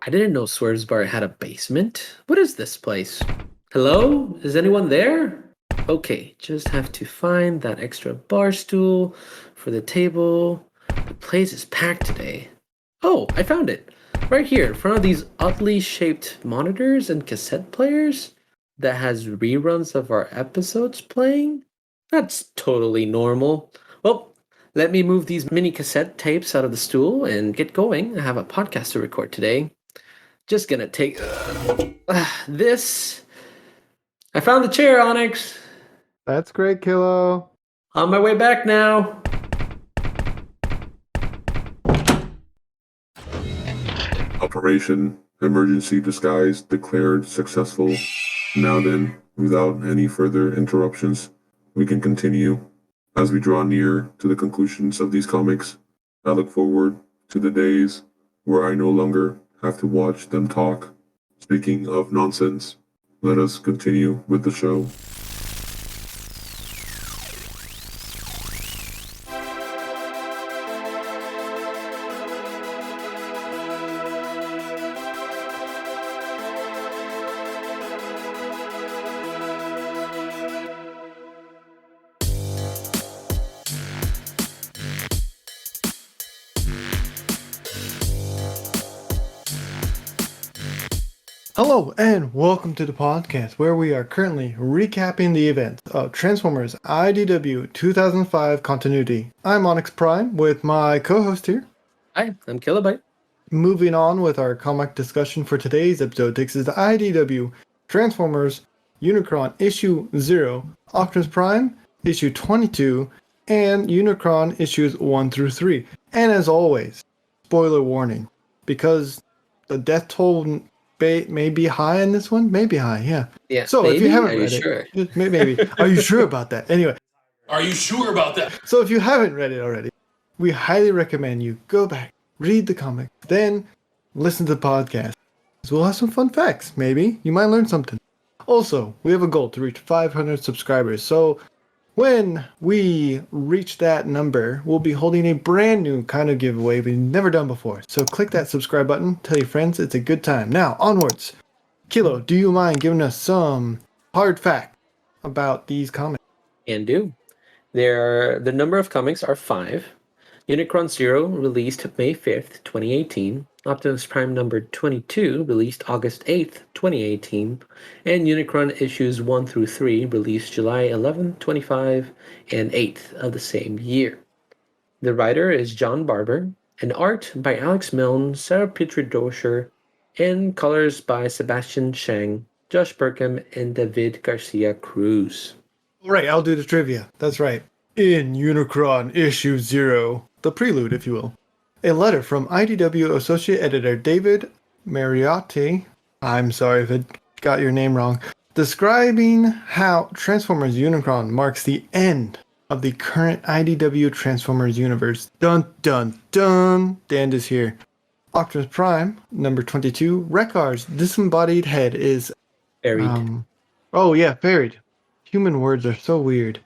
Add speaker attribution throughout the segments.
Speaker 1: I didn't know Swerve's Bar had a basement. What is this place? Hello? Is anyone there? Okay, just have to find that extra bar stool for the table. The place is packed today. Oh, I found it. Right here in front of these oddly shaped monitors and cassette players that has reruns of our episodes playing. That's totally normal. Well, let me move these mini cassette tapes out of the stool and get going. I have a podcast to record today. Just gonna take this. I found the chair, Onyx.
Speaker 2: That's great, Kilo.
Speaker 1: On my way back now.
Speaker 3: Operation Emergency Disguise declared successful. Now then, without any further interruptions, we can continue. As we draw near to the conclusions of these comics, I look forward to the days where I no longer have to watch them talk. Speaking of nonsense, let us continue with the show.
Speaker 2: Hello, and welcome to the podcast where we are currently recapping the events of Transformers IDW 2005 continuity. I'm Onyx Prime with my co-host here.
Speaker 1: Hi, I'm Kilobyte.
Speaker 2: Moving on with our comic discussion for today's episode, this is the IDW Transformers Unicron issue 0, Optimus Prime issue 22, and Unicron issues 1 through 3. And as always, spoiler warning, because the death toll may be high in this one. Maybe high, yeah.
Speaker 1: Yeah.
Speaker 2: So
Speaker 1: maybe?
Speaker 2: if you haven't
Speaker 1: Are
Speaker 2: read
Speaker 1: you sure?
Speaker 2: it, maybe. Are you sure about that? Anyway.
Speaker 4: Are you sure about that?
Speaker 2: So if you haven't read it already, we highly recommend you go back, read the comic, then listen to the podcast. We'll have some fun facts. Maybe you might learn something. Also, we have a goal to reach 500 subscribers. So when we reach that number, we'll be holding a brand new kind of giveaway we've never done before. So click that subscribe button, tell your friends it's a good time. Now, onwards. Kilo, do you mind giving us some hard fact about these comics?
Speaker 1: Can do. The number of comics are 5. Unicron 0 released May 5th, 2018. Optimus Prime number 22 released August 8th, 2018. And Unicron issues 1 through 3 released July 11th, 25 and 8th of the same year. The writer is John Barber, and art by Alex Milne, Sarah Petridosher, and colors by Sebastian Shang, Josh Burkham, and David Garcia Cruz.
Speaker 2: All right, I'll do the trivia. That's right. In Unicron issue 0, the prelude, if you will, a letter from IDW Associate Editor David Mariotti, I'm sorry if I got your name wrong, describing how Transformers Unicron marks the end of the current IDW Transformers universe. Dun dun dun! The end is here. Optimus Prime, number 22, Wreckar's disembodied head is...
Speaker 1: Buried.
Speaker 2: Buried. Human words are so weird.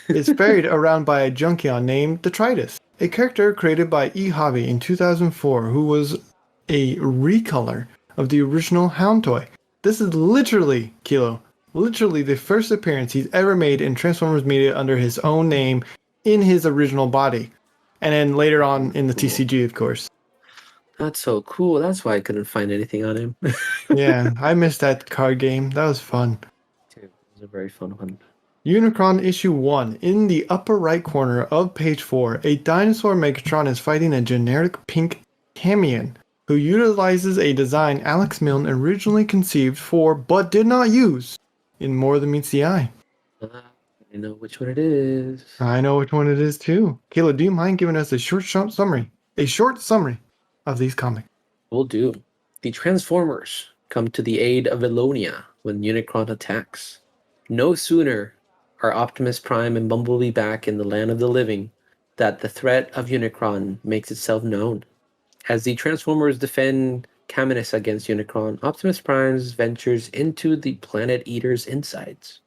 Speaker 2: It's buried around by a Junkion named Detritus, a character created by E. Hobby in 2004 who was a recolor of the original Hound toy. This is literally the first appearance he's ever made in Transformers media under his own name in his original body. And then later on in the TCG, of course.
Speaker 1: That's so cool. That's why I couldn't find anything on him.
Speaker 2: Yeah, I missed that card game. That was fun.
Speaker 1: It was a very fun one.
Speaker 2: Unicron issue 1. In the upper right corner of page 4, a dinosaur Megatron is fighting a generic pink Camion, who utilizes a design Alex Milne originally conceived for but did not use in More Than Meets the Eye.
Speaker 1: I know which one it is.
Speaker 2: I know which one it is too. Kayla, do you mind giving us a short summary of these comics?
Speaker 1: Will do. The Transformers come to the aid of Elonia when Unicron attacks. No sooner are Optimus Prime and Bumblebee back in the land of the living that the threat of Unicron makes itself known. As the Transformers defend Caminus against Unicron, Optimus Prime ventures into the Planet Eater's insides.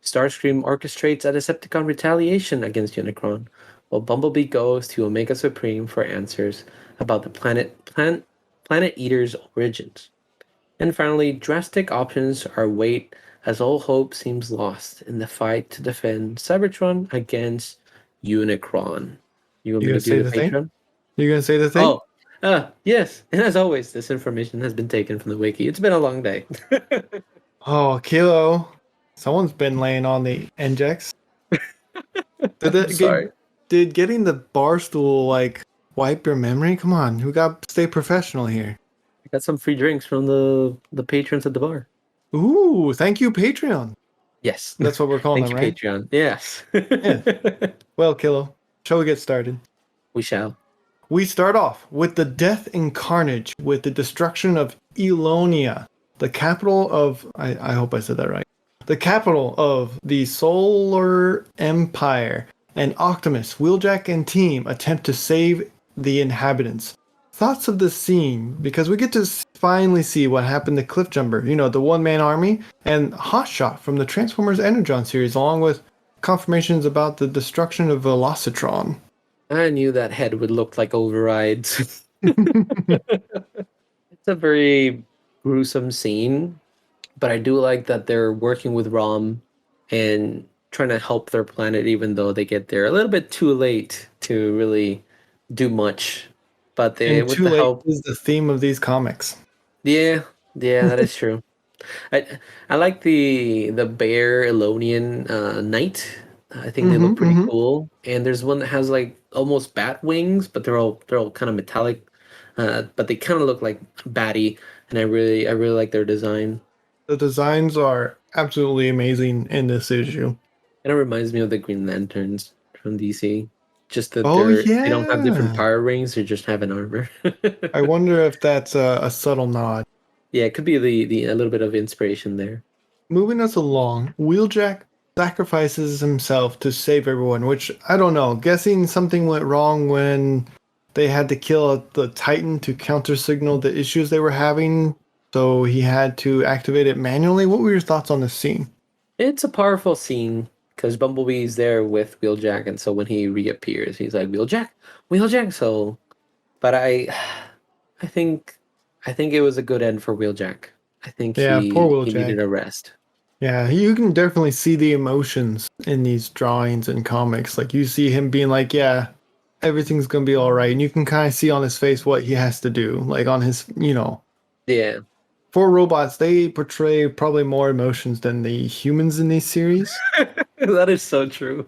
Speaker 1: Starscream orchestrates a Decepticon retaliation against Unicron, while Bumblebee goes to Omega Supreme for answers about the Planet Planet Eater's origins. And finally, drastic options are wait as all hope seems lost in the fight to defend Cybertron against Unicron. You want
Speaker 2: You
Speaker 1: me
Speaker 2: gonna
Speaker 1: to
Speaker 2: say
Speaker 1: do the
Speaker 2: the thing?
Speaker 1: Patreon?
Speaker 2: You gonna say the thing?
Speaker 1: Oh, yes. And as always, this information has been taken from the wiki. It's been a long day.
Speaker 2: Oh, Kilo. Someone's been laying on the injects. Did
Speaker 1: I'm
Speaker 2: it get,
Speaker 1: sorry.
Speaker 2: did getting the bar stool like wipe your memory? Come on, we got to stay professional here.
Speaker 1: I got some free drinks from the patrons at the bar.
Speaker 2: Ooh, thank you, Patreon.
Speaker 1: Yes.
Speaker 2: That's what we're calling
Speaker 1: Thank
Speaker 2: them,
Speaker 1: you,
Speaker 2: right?
Speaker 1: Patreon. Yes.
Speaker 2: Yeah. Well, Kilo, shall we get started?
Speaker 1: We shall.
Speaker 2: We start off with the death and carnage with the destruction of Elonia, the capital of, I hope I said that right, the capital of the Solar Empire. And Optimus, Wheeljack, and team attempt to save the inhabitants. Thoughts of this scene, because we get to finally see what happened to Cliffjumper, you know, the one-man army, and Hotshot from the Transformers Energon series, along with confirmations about the destruction of Velocitron.
Speaker 1: I knew that head would look like overrides. It's a very gruesome scene, but I do like that they're working with Rom and trying to help their planet, even though they get there a little bit too late to really do much. But they,
Speaker 2: And
Speaker 1: with
Speaker 2: too
Speaker 1: the
Speaker 2: late
Speaker 1: help,
Speaker 2: is the theme of these comics.
Speaker 1: yeah, yeah, that is true. I like the bear Elonian knight. I think they look pretty cool. And there's one that has like almost bat wings, but they're all kind of metallic. But they kind of look like batty, and I really like their design.
Speaker 2: The designs are absolutely amazing in this issue.
Speaker 1: And it reminds me of the Green Lanterns from DC. Just that
Speaker 2: Oh
Speaker 1: they don't have different
Speaker 2: yeah.
Speaker 1: power rings; they just have an armor.
Speaker 2: I wonder if that's a subtle nod.
Speaker 1: Yeah, it could be the a little bit of inspiration there.
Speaker 2: Moving us along, Wheeljack sacrifices himself to save everyone, which I don't know. Guessing something went wrong when they had to kill the Titan to counter signal the issues they were having, so he had to activate it manually. What were your thoughts on this scene?
Speaker 1: It's a powerful scene because Bumblebee's there with Wheeljack, and so when he reappears, he's like Wheeljack, Wheeljack. So, but I think, I think it was a good end for Wheeljack. I think
Speaker 2: Yeah, poor
Speaker 1: he
Speaker 2: Wheeljack.
Speaker 1: needed a rest.
Speaker 2: Yeah, you can definitely see the emotions in these drawings and comics. Like you see him being like, "Yeah, everything's gonna be all right," and you can kind of see on his face what he has to do. Like on his,
Speaker 1: Yeah,
Speaker 2: for robots, they portray probably more emotions than the humans in these series.
Speaker 1: that is so true.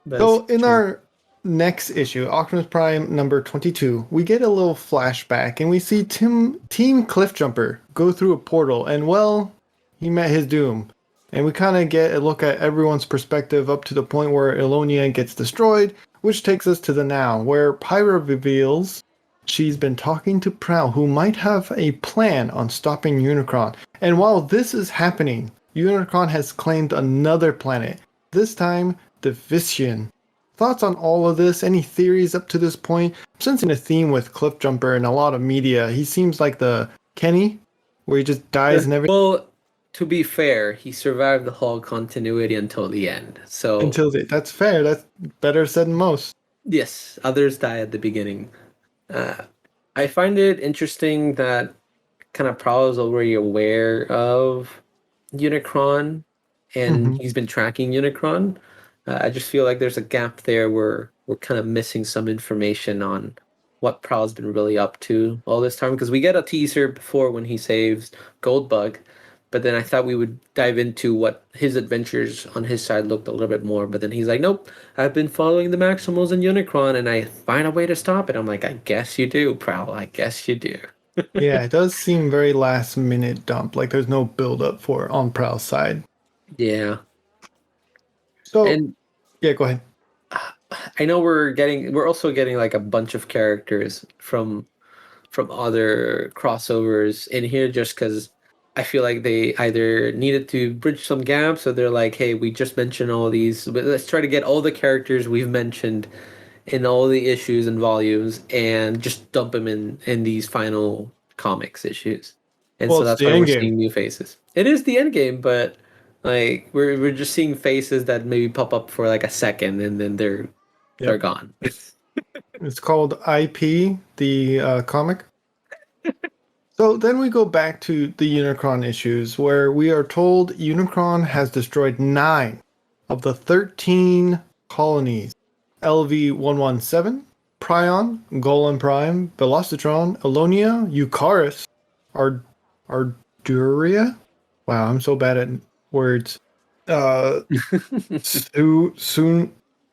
Speaker 1: That's
Speaker 2: So in
Speaker 1: true.
Speaker 2: our next issue, Optimus Prime number 22, we get a little flashback and we see Team Cliffjumper go through a portal and well, he met his doom. And we kind of get a look at everyone's perspective up to the point where Elonia gets destroyed, which takes us to the now, where Pyra reveals she's been talking to Prowl, who might have a plan on stopping Unicron. And while this is happening, Unicron has claimed another planet, this time Devastation. Thoughts on all of this? Any theories up to this point? I'm sensing a theme with Cliffjumper in a lot of media. He seems like the Kenny, where he just dies and everything
Speaker 1: Well, to be fair, he survived the whole continuity until the end. So
Speaker 2: until that's fair. That's better said than most.
Speaker 1: yes, others die at the beginning. I find it interesting that kind of Prowl is already aware of Unicron, and
Speaker 2: Hmm.
Speaker 1: he's been tracking Unicron. I just feel like there's a gap there where we're kind of missing some information on what Prowl's been really up to all this time, because we get a teaser before when he saves Goldbug, but then I thought we would dive into what his adventures on his side looked a little bit more. But then he's like, "Nope, I've been following the Maximals and Unicron, and I find a way to stop it." I'm like, "I guess you do, Prowl. I guess you do."
Speaker 2: Yeah, it does seem very last minute dump. Like there's no build up for it on Prowl's side.
Speaker 1: Yeah,
Speaker 2: So
Speaker 1: and
Speaker 2: yeah, go ahead.
Speaker 1: I know we're also getting like a bunch of characters from other crossovers in here just because I feel like they either needed to bridge some gaps, or they're like, hey, we just mentioned all these, but let's try to get all the characters we've mentioned in all the issues and volumes and just dump them in these final comics issues. And
Speaker 2: Well,
Speaker 1: so
Speaker 2: it's
Speaker 1: that's
Speaker 2: the
Speaker 1: why
Speaker 2: end
Speaker 1: we're
Speaker 2: game.
Speaker 1: seeing new faces. It is the end game, but like we're just seeing faces that maybe pop up for like a second and then they're
Speaker 2: Yep.
Speaker 1: gone.
Speaker 2: It's called IP, the comic. So then we go back to the Unicron issues, where we are told Unicron has destroyed 9 of the 13 colonies. LV-117, Prion, Golem Prime, Velocitron, Elonia, Eucharis, Arduria. Wow, I'm so bad at words.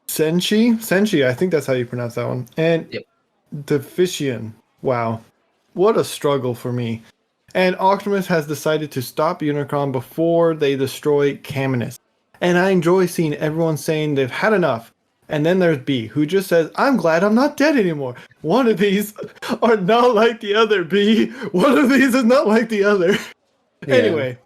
Speaker 2: Senshi, I think that's how you pronounce that one. And
Speaker 1: Yep.
Speaker 2: Defician. Wow. What a struggle for me. And Optimus has decided to stop Unicron before they destroy Caminus. And I enjoy seeing everyone saying they've had enough. And then there's B, who just says, I'm glad I'm not dead anymore. One of these are not like the other, B. One of these is not like the other.
Speaker 1: Yeah.
Speaker 2: Anyway,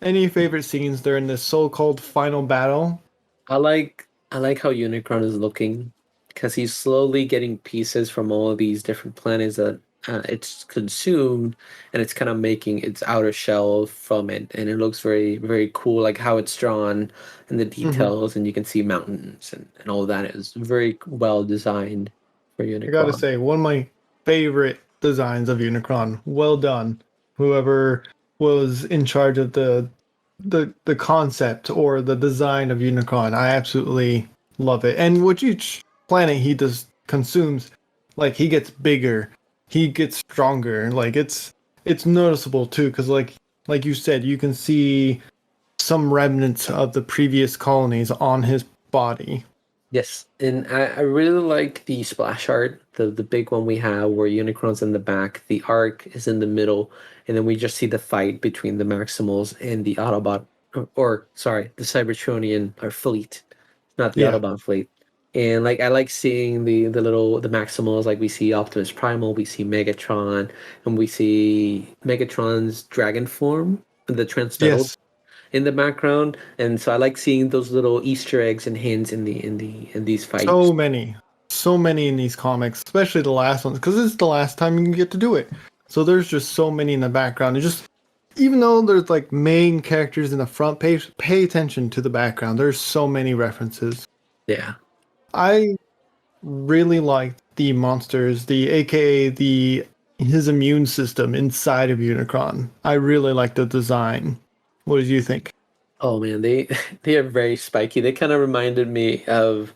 Speaker 2: any favorite scenes during this so-called final battle?
Speaker 1: I like how Unicron is looking because he's slowly getting pieces from all of these different planets that it's consumed, and it's kind of making its outer shell from it, and it looks very, very cool, like how it's drawn and the details, and you can see mountains and all that is very well designed for Unicron.
Speaker 2: I gotta say, one of my favorite designs of Unicron. Well done, whoever was in charge of the concept or the design of Unicron. I absolutely love it. And with each planet he does consumes, like he gets bigger, he gets stronger. Like it's noticeable too, because like you said, you can see some remnants of the previous colonies on his body.
Speaker 1: Yes, and I really like the splash art, the big one we have where Unicron's in the back, the Ark is in the middle, and then we just see the fight between the Maximals and the Autobot, or sorry, the Cybertronian or fleet, not the
Speaker 2: Yeah.
Speaker 1: Autobot fleet. And like I like seeing the Maximals, like we see Optimus Primal, we see Megatron, and we see Megatron's dragon form, the transmetal
Speaker 2: Yes.
Speaker 1: in the background, and so I like seeing those little Easter eggs and hints in these fights.
Speaker 2: So many in these comics, especially the last ones, because it's the last time you can get to do it. So there's just so many in the background. And just even though there's like main characters in the front page, pay attention to the background. There's so many references.
Speaker 1: Yeah,
Speaker 2: I really liked the monsters, aka his immune system inside of Unicron. I really like the design. What did you think?
Speaker 1: oh man, they they are very spiky. They kind of reminded me of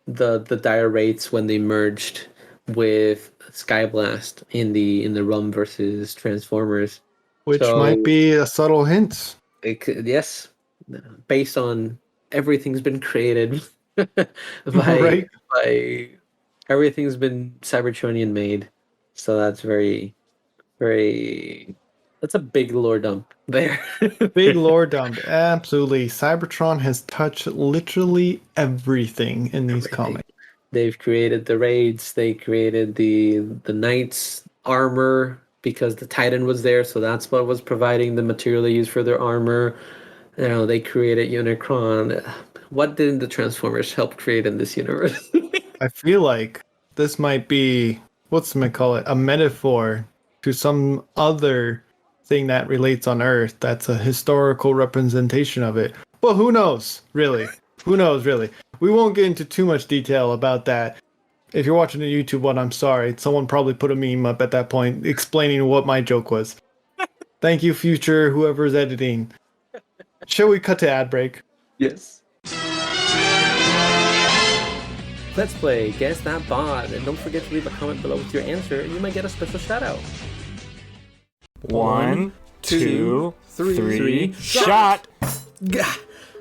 Speaker 1: the dire rates when they merged with Skyblast in the Rum versus Transformers.
Speaker 2: Which
Speaker 1: So
Speaker 2: might be a subtle hint.
Speaker 1: yes, based on everything's been created by
Speaker 2: Right?
Speaker 1: by everything's been Cybertronian made. So that's very very that's a big lore dump there.
Speaker 2: Big lore dump. Absolutely. Cybertron has touched literally everything in these
Speaker 1: Everything.
Speaker 2: comics.
Speaker 1: They've created the raids. They created the Knights armor because the Titan was there, so that's what was providing the material they used for their armor. You know, they created Unicron. What did the Transformers help create in this universe?
Speaker 2: I feel like this might be, what's we call it, a metaphor to some other thing that relates on Earth that's a historical representation of it. But who knows, really? Who knows, really? We won't get into too much detail about that. If you're watching the YouTube one, I'm sorry. Someone probably put a meme up at that point explaining what my joke was. Thank you, future whoever's editing. Shall we cut to ad break?
Speaker 1: Yes. Let's play Guess That Bot, and don't forget to leave a comment below with your answer, and you might get a special shout out.
Speaker 5: 1, 2,
Speaker 1: three.
Speaker 5: 3, shot!
Speaker 1: Gah!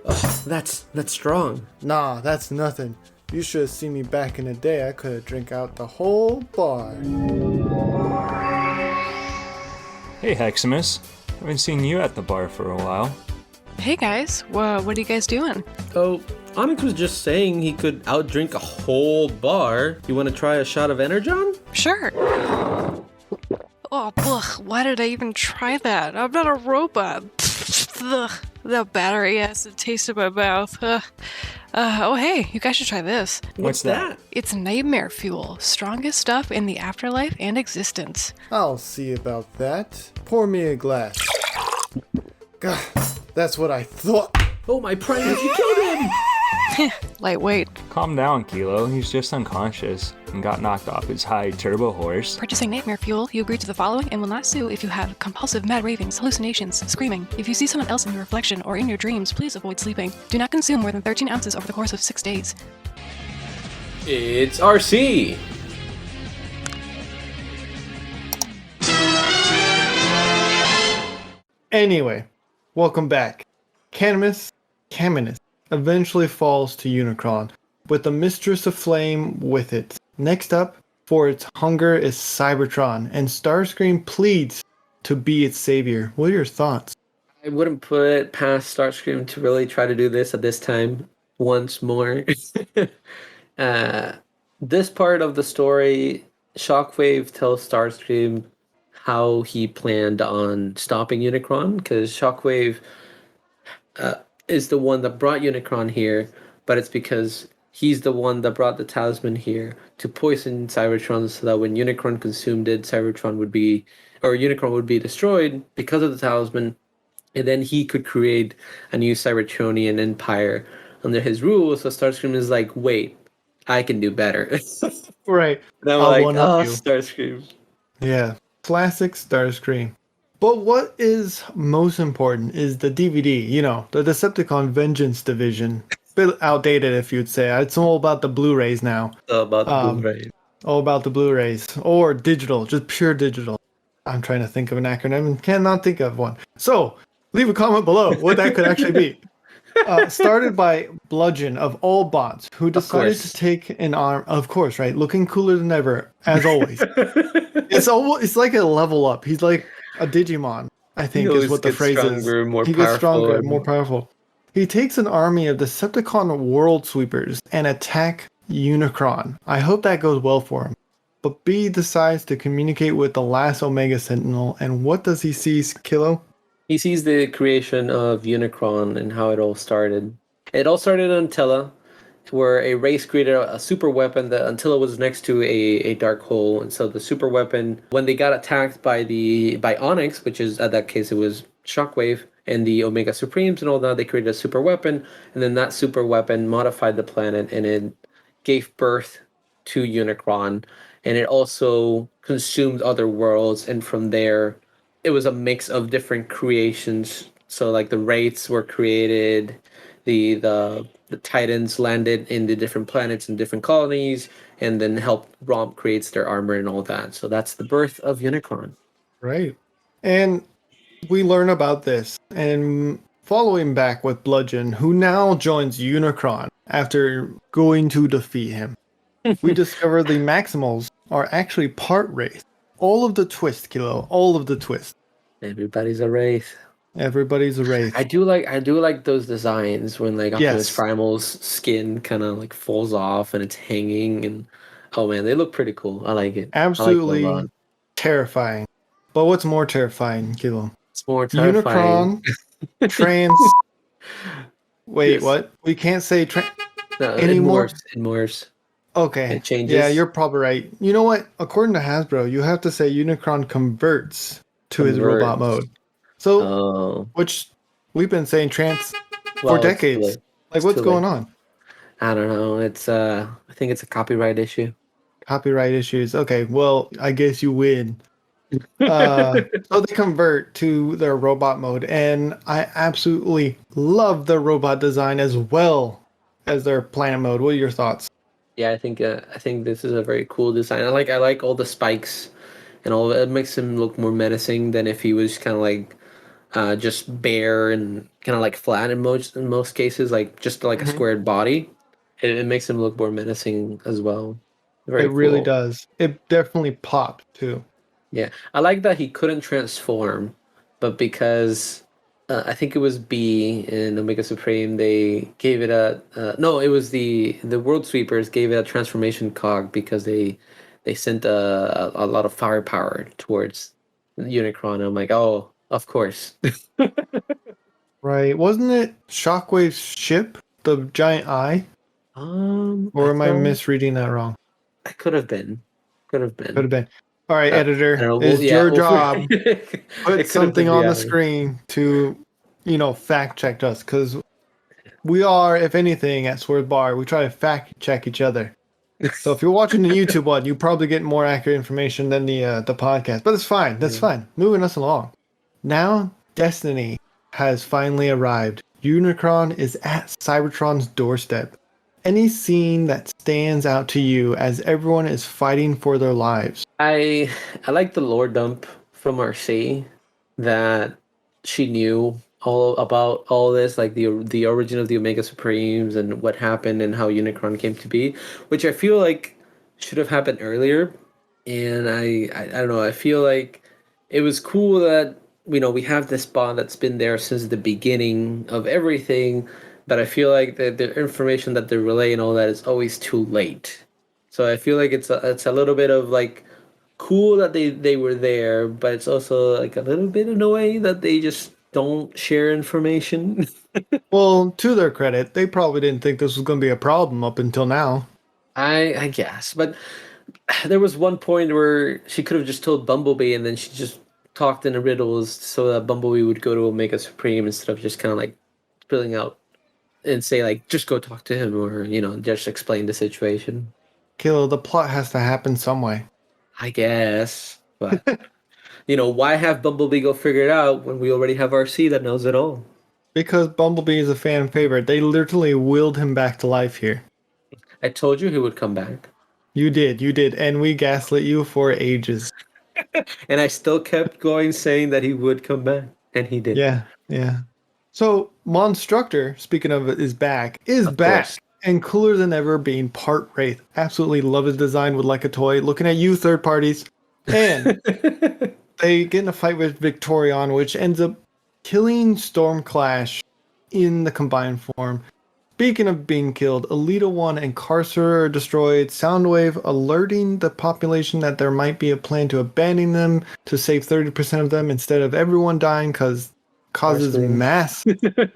Speaker 1: Oh, that's strong.
Speaker 2: Nah, that's nothing. You should have seen me back in the day. I could have drank out the whole bar.
Speaker 5: Hey Heximus, haven't seen you at the bar for a while.
Speaker 6: Hey guys, what are you guys doing?
Speaker 1: Oh, Onyx was just saying he could outdrink a whole bar. You want to try a shot of Energon?
Speaker 6: Sure. Oh, ugh, why did I even try that? I'm not a robot. Ugh, the battery acid taste in my mouth. Oh hey, you guys should try this.
Speaker 5: What's that?
Speaker 6: It's nightmare fuel, strongest stuff in the afterlife and existence.
Speaker 2: I'll see about that. Pour me a glass. God, that's what I thought.
Speaker 1: Oh, my Primus, you killed him!
Speaker 6: Lightweight.
Speaker 5: Calm down, Kilo. He's just unconscious and got knocked off his high turbo horse.
Speaker 6: Purchasing nightmare fuel, you agree to the following and will not sue if you have compulsive mad ravings, hallucinations, screaming. If you see someone else in your reflection or in your dreams, please avoid sleeping. Do not consume more than 13 ounces over the course of 6 days.
Speaker 1: It's RC.
Speaker 2: Anyway, welcome back. Caminus eventually falls to Unicron, with the Mistress of Flame with it. Next up, for its hunger is Cybertron, and Starscream pleads to be its savior. What are your thoughts?
Speaker 1: I wouldn't put it past Starscream to really try to do this at this time once more. This part of the story, Shockwave tells Starscream how he planned on stopping Unicron, because Shockwave is the one that brought Unicron here, but it's because he's the one that brought the talisman here to poison Cybertron so that when Unicron consumed it, Unicron would be destroyed because of the talisman, and then he could create a new Cybertronian empire under his rule. So Starscream is like, wait, I can do better.
Speaker 2: Right.
Speaker 1: And I'm
Speaker 2: I'll
Speaker 1: like,
Speaker 2: one-up
Speaker 1: oh,
Speaker 2: you.
Speaker 1: Starscream.
Speaker 2: Yeah, classic Starscream. But what is most important is the DVD, the Decepticon Vengeance Division. Bit outdated, if you'd say. It's all about the Blu-rays now.
Speaker 1: About the Blu-ray.
Speaker 2: All about the Blu-rays. Or digital, just pure digital. I'm trying to think of an acronym and cannot think of one. So, leave a comment below what that could actually be. Started by Bludgeon of all bots, who decided to take an arm. Of course, right? Looking cooler than ever, as always. It's like a level up. He's like a Digimon, I think, is what the phrase is. He gets stronger, more powerful. He takes an army of Decepticon world sweepers and attack Unicron. I hope that goes well for him. But B decides to communicate with the last Omega Sentinel, and what does he see, Kilo?
Speaker 1: He sees the creation of Unicron and how it all started. It all started on Antilla, where a race created a super weapon that Antilla was next to a dark hole. And so the super weapon, when they got attacked by Onyx, which is, at that case, it was Shockwave, and the Omega Supremes and all that, they created a super weapon. And then that super weapon modified the planet, and it gave birth to Unicron. And it also consumed other worlds. And from there, it was a mix of different creations. So like the Wraiths were created, the Titans landed in the different planets and different colonies, and then helped Romp creates their armor and all that. So that's the birth of Unicron.
Speaker 2: Right. And we learn about this, and following back with Bludgeon, who now joins Unicron after going to defeat him. We discover the Maximals are actually part Wraith. All of the twist, Kilo. All of the twist.
Speaker 1: Everybody's a Wraith.
Speaker 2: Everybody's a Wraith.
Speaker 1: I do like those designs when like Optimus Primal's skin kind of like falls off and it's hanging, and oh man, they look pretty cool. I like it.
Speaker 2: Absolutely
Speaker 1: I like them
Speaker 2: terrifying. But what's more terrifying, Kilo?
Speaker 1: it's more terrifying.
Speaker 2: Unicron, trans. Wait,
Speaker 1: Yes.
Speaker 2: what? We can't say
Speaker 1: No,
Speaker 2: anymore.
Speaker 1: It morphs.
Speaker 2: Okay.
Speaker 1: It changes.
Speaker 2: Yeah, you're probably right. You know what? According to Hasbro, you have to say Unicron converts to his robot mode. So, which we've been saying trans for decades. Like, what's going on?
Speaker 1: I don't know. It's I think it's a copyright issue.
Speaker 2: Copyright issues. Okay, well, I guess you win. So they convert to their robot mode, and I absolutely love the robot design as well as their planet mode. What are your thoughts?
Speaker 1: Yeah, I think this is a very cool design. I like all the spikes and all of it. It makes him look more menacing than if he was kind of like just bare and kind of like flat in most cases, like just like a squared body. It makes him look more menacing as well. Very
Speaker 2: It really
Speaker 1: cool.
Speaker 2: does. It definitely popped too.
Speaker 1: Yeah, I like that he couldn't transform, but because I think it was B in Omega Supreme, they gave it no, it was the World Sweepers gave it a transformation cog because they sent a lot of firepower towards Unicron. I'm like, oh, of course.
Speaker 2: Right. Wasn't it Shockwave's ship, the giant eye? Or am I misreading that wrong?
Speaker 1: I could have been.
Speaker 2: Could have been. All right,
Speaker 1: I
Speaker 2: editor.
Speaker 1: don't know,
Speaker 2: It's your job.
Speaker 1: It could
Speaker 2: Put
Speaker 1: have
Speaker 2: something
Speaker 1: been
Speaker 2: on
Speaker 1: the
Speaker 2: the
Speaker 1: eye.
Speaker 2: screen to, fact check us, because We are, if anything, at Swerve Bar, we try to fact check each other. So if you're watching the YouTube one, you probably get more accurate information than the podcast. But it's fine. That's fine. Moving us along. Now, Destiny has finally arrived. Unicron is at Cybertron's doorstep. Any scene that stands out to you as everyone is fighting for their lives?
Speaker 1: I like the lore dump from RC that she knew all about all this, like the origin of the Omega Supremes and what happened and how Unicron came to be, which I feel like should have happened earlier. And I don't know. I feel like it was cool that we have this bond that's been there since the beginning of everything, but I feel like the information that they're relaying all that is always too late. So I feel like it's a little bit of like cool that they were there, but it's also like a little bit annoying that they just don't share information.
Speaker 2: Well, to their credit, they probably didn't think this was going to be a problem up until now.
Speaker 1: I guess, but there was one point where she could have just told Bumblebee, and then she just talked in riddles so that Bumblebee would go to Omega Supreme instead of just kind of like spilling out and say like just go talk to him, or just explain the situation.
Speaker 2: Kilo, the plot has to happen some way.
Speaker 1: I guess, but why have Bumblebee go figure it out when we already have RC that knows it all?
Speaker 2: Because Bumblebee is a fan favorite. They literally willed him back to life here.
Speaker 1: I told you he would come back.
Speaker 2: You did, and we gaslit you for ages.
Speaker 1: And I still kept going saying that he would come back, and he did.
Speaker 2: Yeah. So, Monstructor, speaking of is back,
Speaker 1: Of course.
Speaker 2: and cooler than ever, being part Wraith. Absolutely love his design, would like a toy. Looking at you, third parties. And they get in a fight with Victorion, which ends up killing Stormclash in the combined form. Speaking of being killed, Elita 1 and Carcer are destroyed. Soundwave alerting the population that there might be a plan to abandon them to save 30% of them instead of everyone dying because causes mass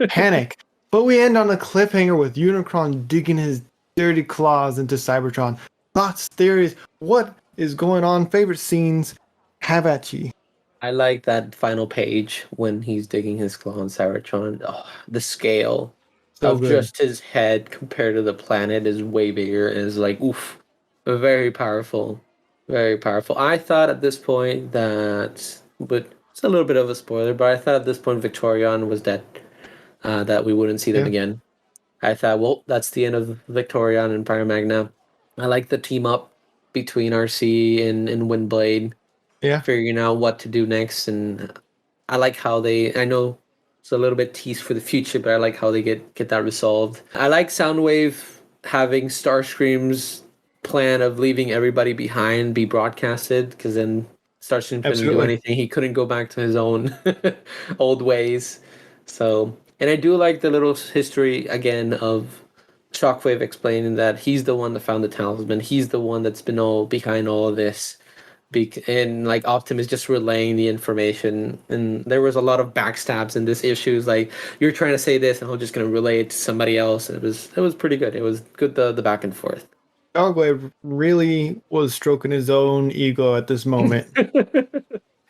Speaker 2: panic. But we end on a cliffhanger with Unicron digging his dirty claws into Cybertron. Thoughts, theories, what is going on? Favorite scenes? Have at ye.
Speaker 1: I like that final page when he's digging his claw on Cybertron. Oh, the scale of
Speaker 2: good.
Speaker 1: just his head compared to the planet is way bigger, and is like, oof, very powerful. Very powerful. I thought at this point but it's a little bit of a spoiler, but I thought at this point Victorion was dead, that we wouldn't see them again. I thought, well, that's the end of Victorion and Pyromagna. I like the team up between RC and Windblade.
Speaker 2: Yeah.
Speaker 1: Figuring out what to do next, and I like how I know it's a little bit teased for the future, but I like how they get that resolved. I like Soundwave having Starscream's plan of leaving everybody behind be broadcasted, because then Starscream couldn't do anything. He couldn't go back to his own old ways. So, and I do like the little history again of Shockwave explaining that he's the one that found the talisman. He's the one that's been all behind all of this. And like Optimus just relaying the information, and there was a lot of backstabs in this issue. Like, you're trying to say this, and I'm just going to relay it to somebody else. And it was pretty good. It was good, the back and forth.
Speaker 2: Shockwave really was stroking his own ego at this moment.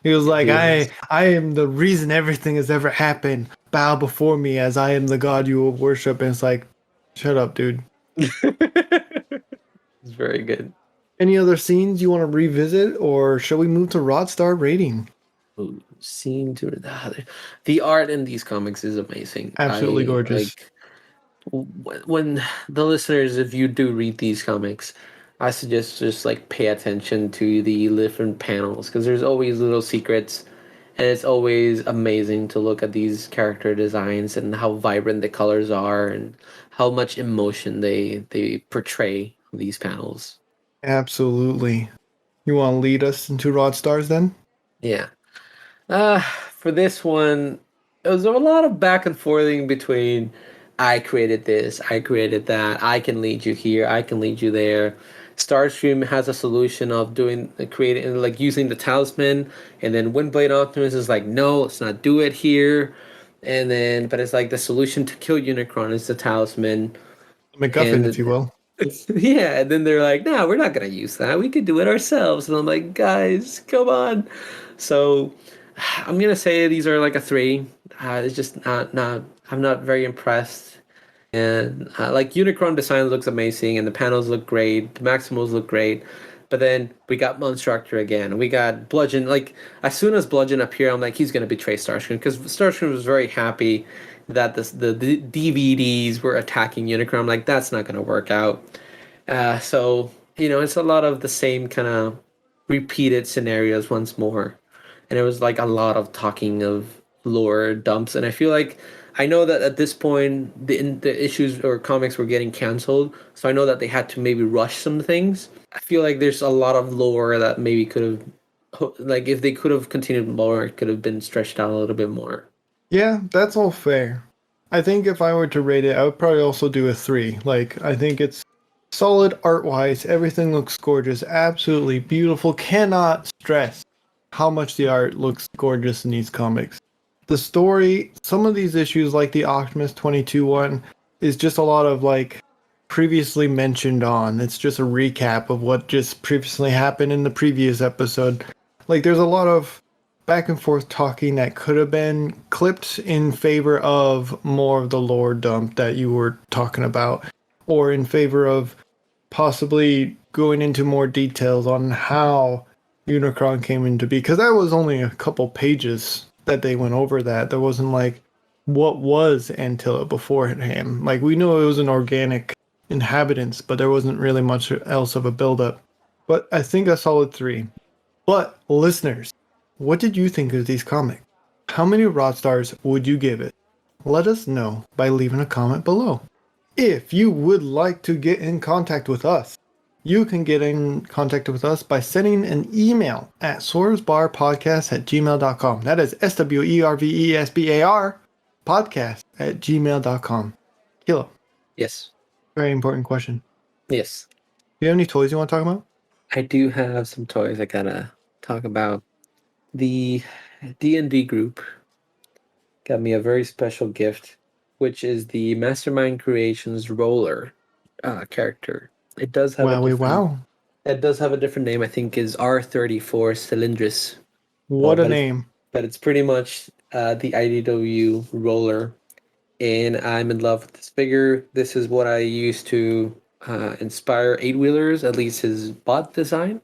Speaker 2: He was like, I am the reason everything has ever happened. Bow before me as I am the god you will worship. And it's like, shut up, dude.
Speaker 1: It's very good.
Speaker 2: Any other scenes you want to revisit, or shall we move to Rodstar rating?
Speaker 1: Ooh, the art in these comics is amazing.
Speaker 2: Absolutely gorgeous.
Speaker 1: When the listeners, if you do read these comics, I suggest just like pay attention to the different panels, because there's always little secrets, and it's always amazing to look at these character designs and how vibrant the colors are and how much emotion they portray on these panels.
Speaker 2: Absolutely. You want to lead us into Rodstars then?
Speaker 1: Yeah. For this one, it was a lot of back and forthing between I created this, I created that, I can lead you here, I can lead you there. Starscream has a solution of creating, like using the talisman, and then Windblade Optimus is like, no, let's not do it here. And then, but it's like the solution to kill Unicron is the talisman.
Speaker 2: MacGuffin, if you will.
Speaker 1: Yeah, and then they're like, no, we're not going to use that. We could do it ourselves. And I'm like, guys, come on. So I'm going to say these are like a 3. It's just not I'm not very impressed. And like Unicron design looks amazing, and the panels look great, the Maximals look great. But then we got Monstructor again. We got Bludgeon. Like as soon as Bludgeon appeared, I'm like, he's gonna betray Starscream because Starscream was very happy that the DVDs were attacking Unicron. I'm like, that's not gonna work out. So it's a lot of the same kind of repeated scenarios once more, and it was like a lot of talking of lore dumps. And I feel like I know that at this point the issues or comics were getting canceled, so I know that they had to maybe rush some things. I feel like there's a lot of lore that maybe could have, like if they could have continued more, it could have been stretched out a little bit more.
Speaker 2: Yeah, that's all fair. I think if I were to rate it, I would probably also do a 3. Like, I think it's solid art-wise. Everything looks gorgeous. Absolutely beautiful. Cannot stress how much the art looks gorgeous in these comics. The story, some of these issues, like the Optimus 22 one, is just a lot of, like, previously mentioned on. It's just a recap of what just previously happened in the previous episode. Like, there's a lot of back and forth talking that could have been clipped in favor of more of the lore dump that you were talking about, or in favor of possibly going into more details on how Unicron came into be, because that was only a couple pages that they went over that. There wasn't like what was Antilla beforehand. Like we knew it was an organic inhabitants, but there wasn't really much else of a build-up. But I think a solid 3. But listeners, what did you think of these comics? How many rod stars would you give it? Let us know by leaving a comment below. If you would like to get in contact with us, you can get in contact with us by sending an email at swervesbarpodcast@gmail.com. That is SWERVESBAR podcast@gmail.com. Kilo,
Speaker 1: Yes.
Speaker 2: very important question.
Speaker 1: Yes.
Speaker 2: Do you have any toys you want to talk about?
Speaker 1: I do have some toys I gotta talk about. The D&D group got me a very special gift, which is the Mastermind Creations roller character. It does have
Speaker 2: Wow.
Speaker 1: It does have a different name. I think is R34 Cylindris.
Speaker 2: What a
Speaker 1: but
Speaker 2: name.
Speaker 1: it's pretty much the IDW roller, and I'm in love with this figure. This is what I used to inspire eight wheelers, at least his bot design,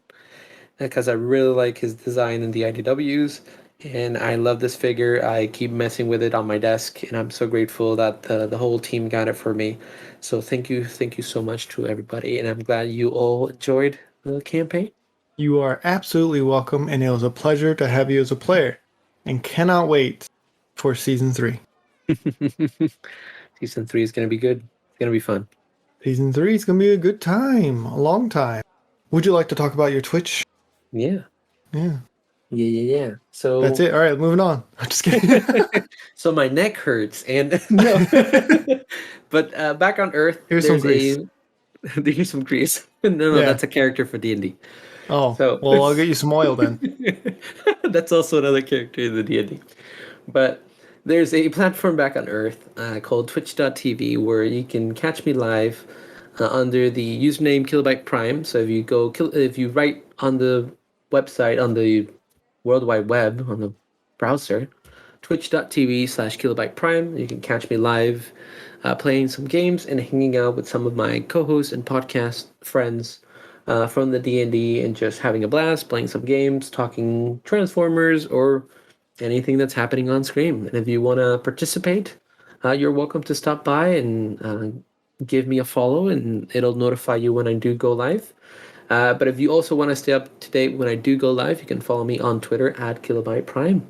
Speaker 1: because I really like his design in the IDWs, and I love this figure. I keep messing with it on my desk, and I'm so grateful that the whole team got it for me. So thank you so much to everybody, and I'm glad you all enjoyed the campaign.
Speaker 2: You are absolutely welcome, and it was a pleasure to have you as a player, and cannot wait for Season 3.
Speaker 1: Season 3 is going to be good. It's going to be fun.
Speaker 2: Season 3 is going to be a good time, a long time. Would you like to talk about your Twitch?
Speaker 1: Yeah.
Speaker 2: Yeah.
Speaker 1: Yeah. So
Speaker 2: That's it. All right, moving on. I'm just kidding.
Speaker 1: so my neck hurts, and
Speaker 2: No.
Speaker 1: but back on Earth,
Speaker 2: Here's some grease.
Speaker 1: There's some grease. No,
Speaker 2: Yeah.
Speaker 1: that's a character for D&D.
Speaker 2: Oh,
Speaker 1: So
Speaker 2: well, I'll get you some oil then.
Speaker 1: that's also another character in the D&D. But there's a platform back on Earth called Twitch.tv where you can catch me live under the username Kilobyte Prime. So if you write on the website on the World Wide Web on the browser, twitch.tv/Kilobyte Prime, you can catch me live playing some games and hanging out with some of my co-hosts and podcast friends from the D&D and just having a blast, playing some games, talking Transformers or anything that's happening on screen. And if you want to participate, you're welcome to stop by and give me a follow, and it'll notify you when I do go live. But if you also want to stay up to date when I do go live, you can follow me on Twitter at Kilobyte Prime.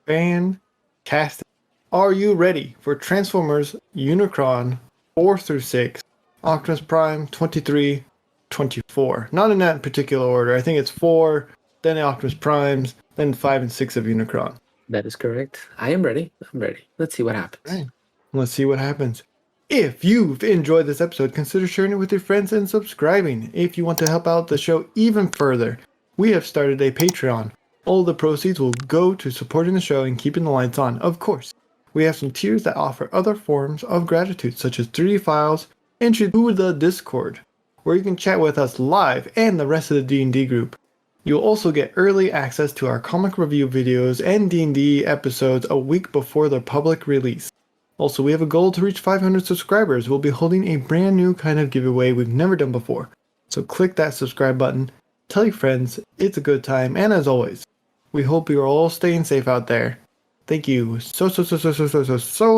Speaker 2: Fantastic. Are you ready for Transformers Unicron 4-6, Optimus Prime 23, 24? Not in that particular order. I think it's 4, then the Optimus Primes, then 5 and 6 of Unicron.
Speaker 1: That is correct. I am ready. I'm ready. Let's see what happens.
Speaker 2: Right. Let's see what happens. If you've enjoyed this episode, consider sharing it with your friends and subscribing. If you want to help out the show even further, we have started a Patreon. All the proceeds will go to supporting the show and keeping the lights on, of course. We have some tiers that offer other forms of gratitude, such as 3D files, entry to the Discord, where you can chat with us live and the rest of the D&D group. You'll also get early access to our comic review videos and D&D episodes a week before their public release. Also, we have a goal to reach 500 subscribers. We'll be holding a brand new kind of giveaway we've never done before. So click that subscribe button, tell your friends, it's a good time, and as always, we hope you're all staying safe out there. Thank you so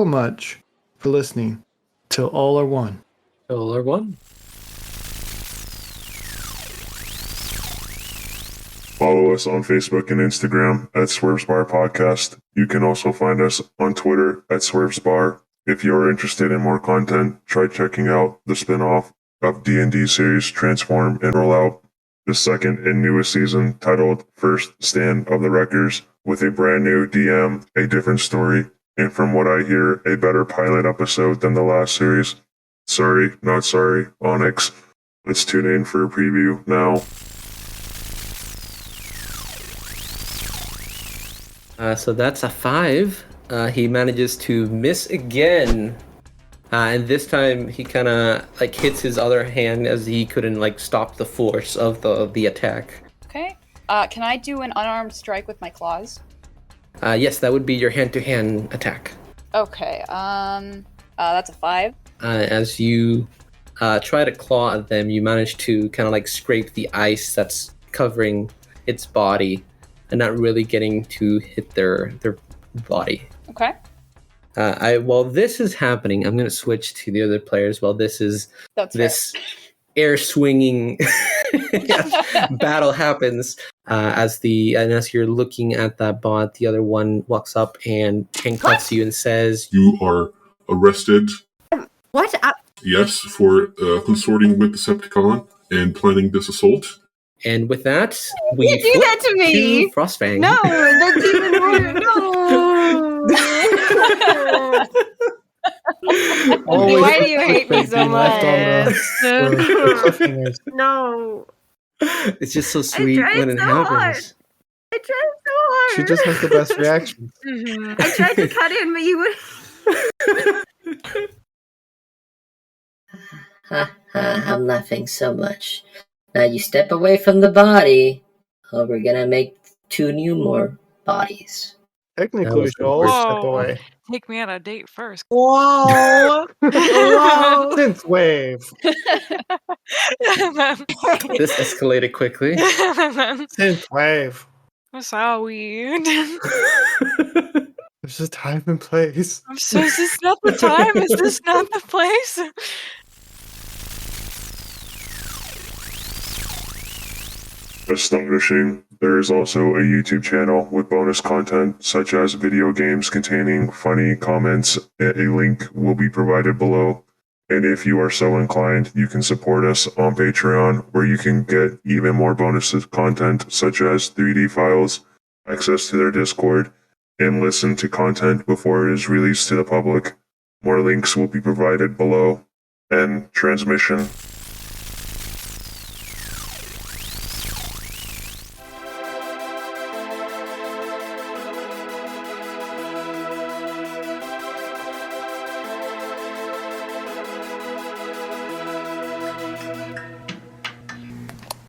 Speaker 2: much for listening. Till all are one.
Speaker 1: Solar one.
Speaker 3: Follow us on Facebook and Instagram at Swerve's Bar Podcast. You can also find us on Twitter at Swerve's Bar. If you are interested in more content, try checking out the spin-off of D&D series Transform and Rollout, the second and newest season titled First Stand of the Wreckers, with a brand new DM, a different story, and from what I hear, a better pilot episode than the last series. Sorry, not sorry, Onyx. Let's tune in for a preview now.
Speaker 1: So that's a 5. He manages to miss again. And this time he kind of like hits his other hand as he couldn't like stop the force of the attack.
Speaker 7: Okay. Can I do an unarmed strike with my claws?
Speaker 1: Yes, that would be your hand-to-hand attack.
Speaker 7: Okay. That's a 5.
Speaker 1: As you try to claw at them, you manage to kind of like scrape the ice that's covering its body and not really getting to hit their body.
Speaker 7: Okay.
Speaker 1: While this is happening, I'm going to switch to the other players while this air swinging battle happens. As you're looking at that bot, the other one walks up and handcuffs you and says,
Speaker 3: You are arrested.
Speaker 8: What?
Speaker 3: Yes, for consorting with Decepticon and planning this assault.
Speaker 1: and with that, we
Speaker 8: You do that to me!
Speaker 1: Frostfang.
Speaker 8: No, that's even worse. No.
Speaker 2: Always
Speaker 8: Why do you hate me
Speaker 2: being
Speaker 8: so
Speaker 2: left on
Speaker 8: much?
Speaker 2: the cliffhangers.
Speaker 8: No.
Speaker 1: It's just so sweet
Speaker 8: tried
Speaker 1: when it
Speaker 8: so
Speaker 1: happens.
Speaker 8: hard. I tried so hard.
Speaker 2: She just has the best reaction.
Speaker 8: I tried to cut in, but you would.
Speaker 9: I'm laughing so much. Now you step away from the body, or we're gonna make 2 more bodies.
Speaker 2: Technically, we should always step
Speaker 6: Whoa.
Speaker 2: away.
Speaker 6: Take me on a date first.
Speaker 8: Whoa. Whoa.
Speaker 2: Synth wave.
Speaker 1: This escalated quickly.
Speaker 2: Synth wave.
Speaker 6: Sorry.
Speaker 2: There's a time and place.
Speaker 6: I'm so, is this not the time? Is this not the place?
Speaker 3: Astonishing. There is also a YouTube channel with bonus content such as video games containing funny comments. A link will be provided below. And if you are so inclined, you can support us on Patreon, where you can get even more bonus content such as 3D files, access to their Discord, and listen to content before it is released to the public. More links will be provided below. End transmission.